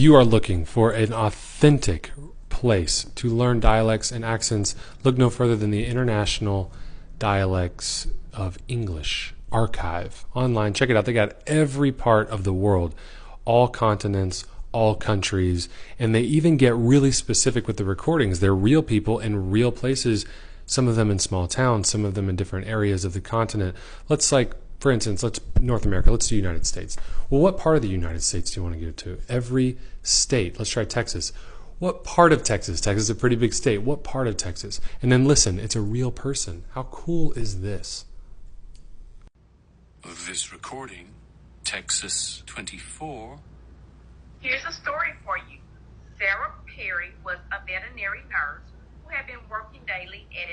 you are looking for an authentic place to learn dialects and accents, look no further than the International Dialects of English archive online. Check it out. They got every part of the world, all continents, all countries, and they even get really specific with the recordings. They're real people in real places, some of them in small towns, some of them in different areas of the continent. For instance, let's North America. Let's do United States. Well, what part of the United States do you want to go to? Every state. Let's try Texas. What part of Texas? Texas is a pretty big state. What part of Texas? And then listen, it's a real person. How cool is this? Of this recording, Texas 24. Here's a story for you. Sarah Perry was a veterinary nurse who had been working daily at